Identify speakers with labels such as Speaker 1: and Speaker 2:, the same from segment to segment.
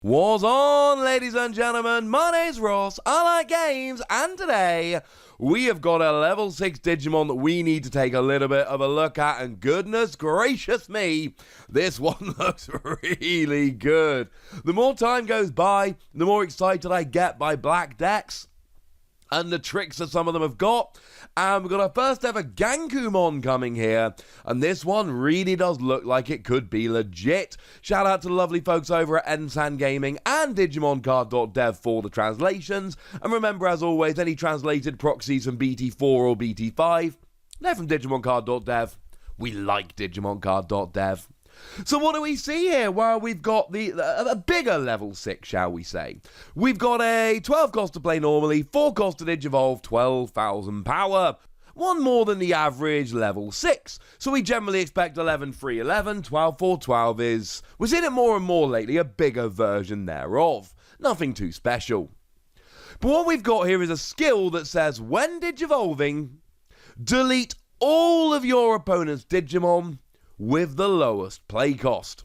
Speaker 1: What's on, ladies and gentlemen? My name's Ross, I like games, and today we have got a level 6 Digimon that we need to take a little bit of a look at, and goodness gracious me, this one looks really good. The more time goes by, the more excited I get by black decks and the tricks that some of them have got. And we've got our first ever Gankoomon coming here, and this one really does look like it could be legit. Shout out to the lovely folks over at Ensan Gaming and DigimonCard.dev for the translations, and remember, as always, any translated proxies from BT4 or BT5, they're from DigimonCard.dev. We like DigimonCard.dev. So what do we see here? Well, we've got a bigger level 6, shall we say. We've got a 12 cost to play normally, 4 cost to Digivolve, 12,000 power. One more than the average level 6. So we generally expect 11 free 11, 12 4 12 is, we're seeing it more and more lately, a bigger version thereof. Nothing too special. But what we've got here is a skill that says, when Digivolving, delete all of your opponent's Digimon with the lowest play cost.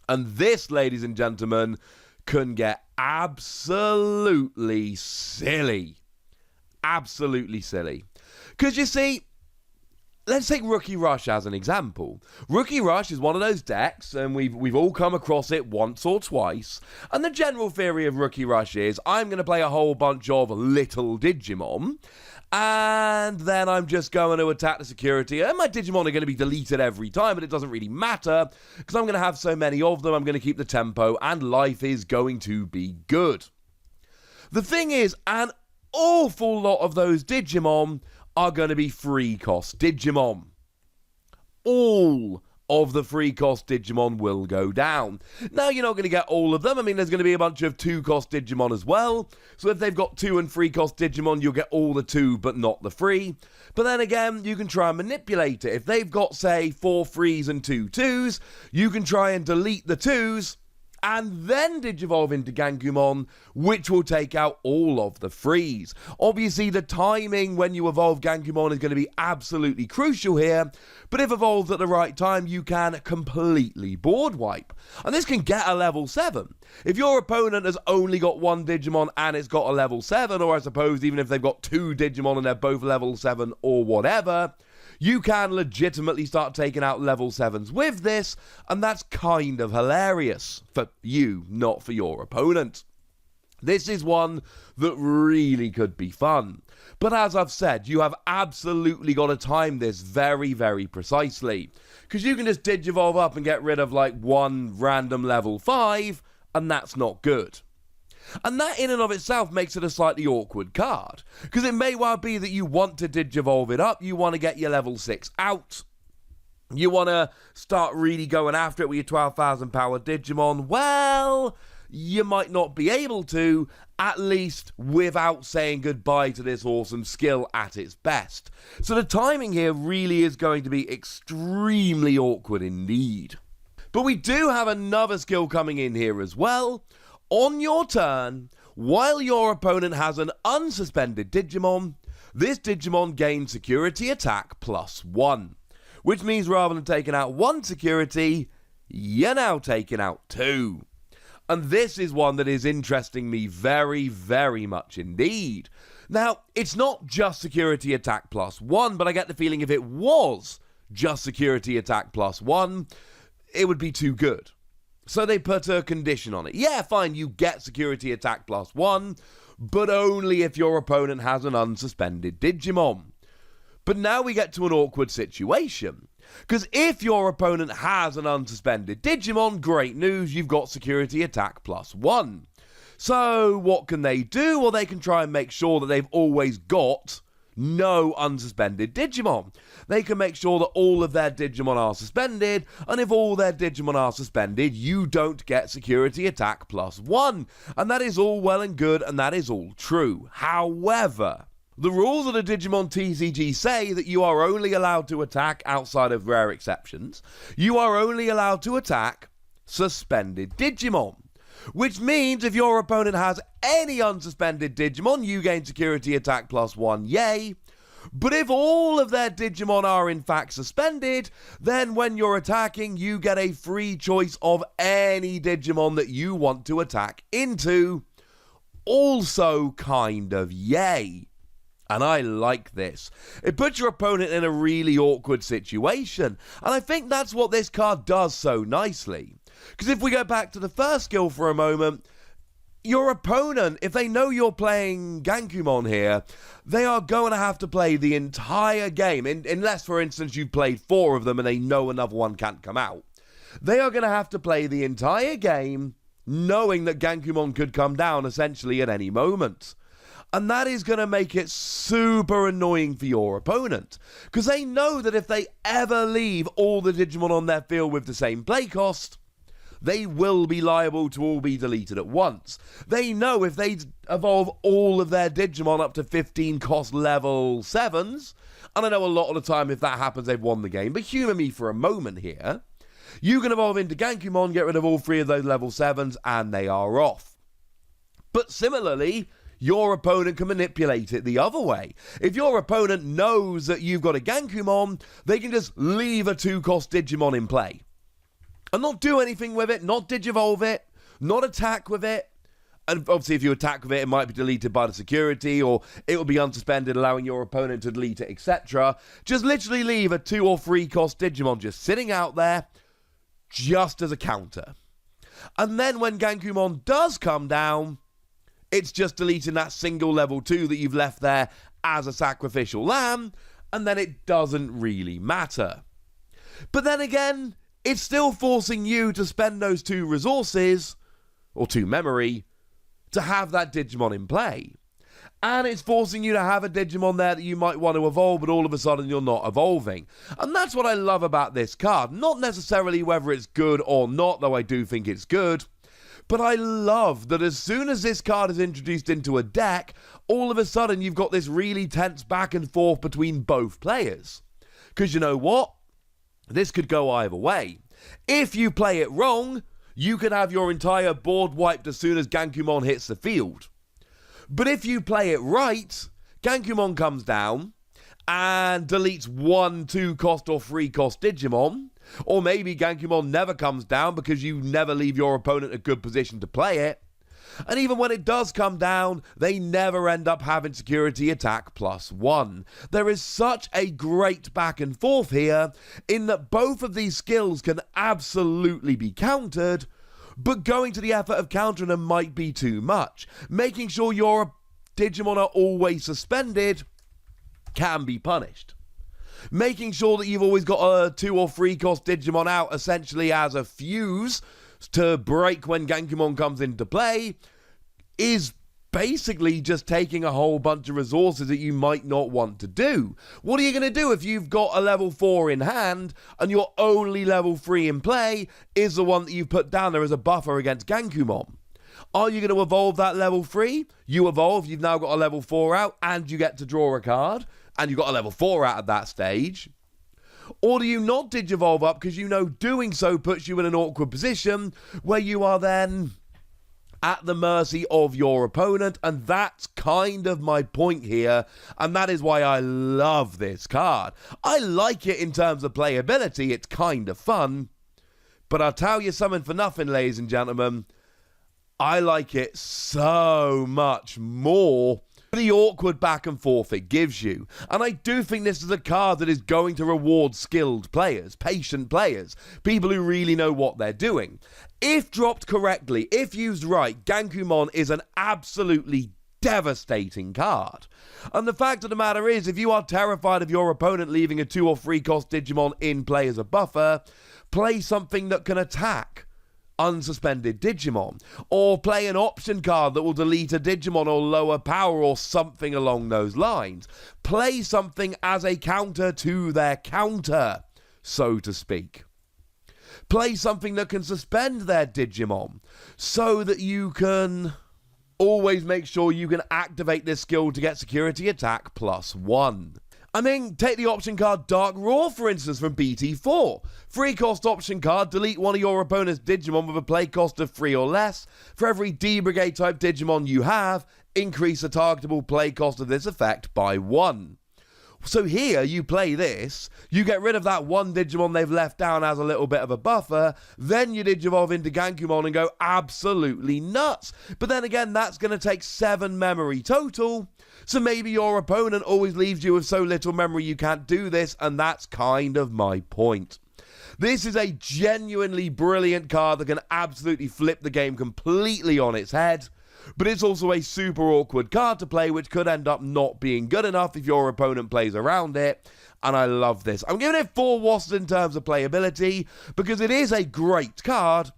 Speaker 1: And this, ladies and gentlemen, can get absolutely silly. Absolutely silly. Because you see, let's take Rookie Rush as an example. Rookie Rush is one of those decks, and we've all come across it once or twice, and the general theory of Rookie Rush is, I'm going to play a whole bunch of little Digimon, and then I'm just going to attack the security, and my Digimon are going to be deleted every time, but it doesn't really matter, because I'm going to have so many of them, I'm going to keep the tempo, and life is going to be good. The thing is, an awful lot of those Digimon are going to be free cost Digimon. All of the free cost Digimon will go down. Now, you're not going to get all of them. I mean, there's going to be a bunch of 2 cost Digimon as well. So if they've got 2 and 3 cost Digimon, you'll get all the 2 but not the 3. But then again, you can try and manipulate it. If they've got, say, 4 3s and 2 2s, you can try and delete the 2s and then Digivolve into Gankoomon, which will take out all of the frees. Obviously, the timing when you evolve Gankoomon is going to be absolutely crucial here, but if evolved at the right time, you can completely board wipe. And this can get a level 7. If your opponent has only got 1 Digimon and it's got a level 7, or I suppose even if they've got 2 Digimon and they're both level 7 or whatever, you can legitimately start taking out level 7s with this, and that's kind of hilarious for you, not for your opponent. This is one that really could be fun. But as I've said, you have absolutely got to time this very, very precisely. Because you can just Digivolve up and get rid of like 1 random level 5, and that's not good. And that in and of itself makes it a slightly awkward card, because it may well be that you want to Digivolve it up, you want to get your level 6 out, you want to start really going after it with your 12,000 power Digimon. Well, you might not be able to, at least without saying goodbye to this awesome skill at its best. So the timing here really is going to be extremely awkward indeed. But we do have another skill coming in here as well. On your turn, while your opponent has an unsuspended Digimon, this Digimon gains security attack +1. Which means rather than taking out 1 security, you're now taking out 2. And this is one that is interesting me very, very much indeed. Now, it's not just security attack +1, but I get the feeling if it was just security attack +1, it would be too good. So they put a condition on it. Yeah, fine, you get security attack +1, but only if your opponent has an unsuspended Digimon. But now we get to an awkward situation. Because if your opponent has an unsuspended Digimon, great news, you've got security attack +1. So what can they do? Well, they can try and make sure that they've always got no unsuspended Digimon. They can make sure that all of their Digimon are suspended, and if all their Digimon are suspended, you don't get security attack +1. And that is all well and good, and that is all true. However, the rules of the Digimon TCG say that you are only allowed to attack, outside of rare exceptions, you are only allowed to attack suspended Digimon. Which means if your opponent has any unsuspended Digimon, you gain security attack +1, yay. But if all of their Digimon are in fact suspended, then when you're attacking, you get a free choice of any Digimon that you want to attack into. Also kind of yay. And I like this. It puts your opponent in a really awkward situation. And I think that's what this card does so nicely. Because if we go back to the first skill for a moment, your opponent, if they know you're playing Gankoomon here, they are going to have to play the entire game, unless, for instance, you've played 4 of them and they know another one can't come out. They are going to have to play the entire game knowing that Gankoomon could come down essentially at any moment. And that is going to make it super annoying for your opponent. Because they know that if they ever leave all the Digimon on their field with the same play cost, they will be liable to all be deleted at once. They know if they evolve all of their Digimon up to 15 cost level 7s, and I know a lot of the time if that happens they've won the game, but humour me for a moment here, you can evolve into Gankoomon, get rid of all 3 of those level 7s, and they are off. But similarly, your opponent can manipulate it the other way. If your opponent knows that you've got a Gankoomon, they can just leave a 2-cost Digimon in play. And not do anything with it, not digivolve it, not attack with it. And obviously if you attack with it, it might be deleted by the security, or it will be unsuspended, allowing your opponent to delete it, etc. Just literally leave a 2 or 3 cost Digimon just sitting out there, just as a counter. And then when Gankoomon does come down, it's just deleting that single level 2 that you've left there as a sacrificial lamb, and then it doesn't really matter. But then again, it's still forcing you to spend those 2 resources, or 2 memory, to have that Digimon in play. And it's forcing you to have a Digimon there that you might want to evolve, but all of a sudden you're not evolving. And that's what I love about this card. Not necessarily whether it's good or not, though I do think it's good. But I love that as soon as this card is introduced into a deck, all of a sudden you've got this really tense back and forth between both players. Because you know what? This could go either way. If you play it wrong, you can have your entire board wiped as soon as Gankoomon hits the field. But if you play it right, Gankoomon comes down and deletes 1 2-cost or 3-cost Digimon. Or maybe Gankoomon never comes down because you never leave your opponent in a good position to play it. And even when it does come down, they never end up having security attack +1. There is such a great back and forth here, in that both of these skills can absolutely be countered, but going to the effort of countering them might be too much. Making sure your Digimon are always suspended can be punished. Making sure that you've always got a 2 or 3 cost Digimon out essentially as a fuse to break when Gankoomon comes into play is basically just taking a whole bunch of resources that you might not want to do. What are you going to do if you've got a level 4 in hand and your only level 3 in play is the one that you've put down there as a buffer against Gankoomon? Are you going to evolve that level 3? You evolve, you've now got a level 4 out, and you get to draw a card, and you've got a level 4 out at that stage. Or do you not digivolve up because you know doing so puts you in an awkward position where you are then at the mercy of your opponent? And that's kind of my point here, and that is why I love this card. I like it in terms of playability, it's kind of fun, but I'll tell you something for nothing, ladies and gentlemen, I like it so much more for the awkward back and forth it gives you. And I do think this is a card that is going to reward skilled players, patient players, people who really know what they're doing. If dropped correctly, if used right, Gankoomon is an absolutely devastating card. And the fact of the matter is, if you are terrified of your opponent leaving a 2 or 3 cost Digimon in play as a buffer, play something that can attack unsuspended Digimon, or play an option card that will delete a Digimon or lower power or something along those lines. Play something as a counter to their counter, so to speak. Play something that can suspend their Digimon so that you can always make sure you can activate this skill to get security attack +1. I mean, take the option card Dark Roar, for instance, from BT4. 3-cost option card, delete one of your opponent's Digimon with a play cost of 3 or less. For every D-Brigade type Digimon you have, increase the targetable play cost of this effect by 1. So here, you play this, you get rid of that one Digimon they've left down as a little bit of a buffer, then you Digivolve into Gankoomon and go absolutely nuts. But then again, that's going to take 7 memory total, so maybe your opponent always leaves you with so little memory you can't do this, and that's kind of my point. This is a genuinely brilliant card that can absolutely flip the game completely on its head. But it's also a super awkward card to play, which could end up not being good enough if your opponent plays around it. And I love this. I'm giving it 4 wasps in terms of playability, because it is a great card,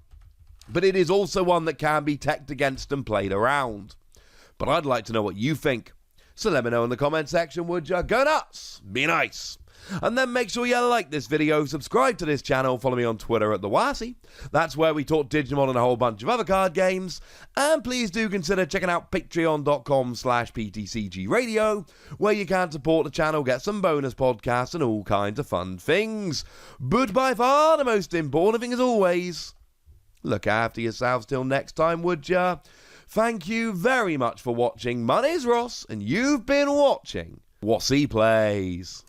Speaker 1: but it is also one that can be teched against and played around. But I'd like to know what you think. So let me know in the comment section, would ya? Go nuts! Be nice! And then make sure you like this video, subscribe to this channel, follow me on Twitter at TheWasi. That's where we talk Digimon and a whole bunch of other card games. And please do consider checking out patreon.com/PTCGradio, where you can support the channel, get some bonus podcasts and all kinds of fun things. But by far the most important thing as always, look after yourselves till next time, would ya? Thank you very much for watching. My name's Ross, and you've been watching Wasi Plays.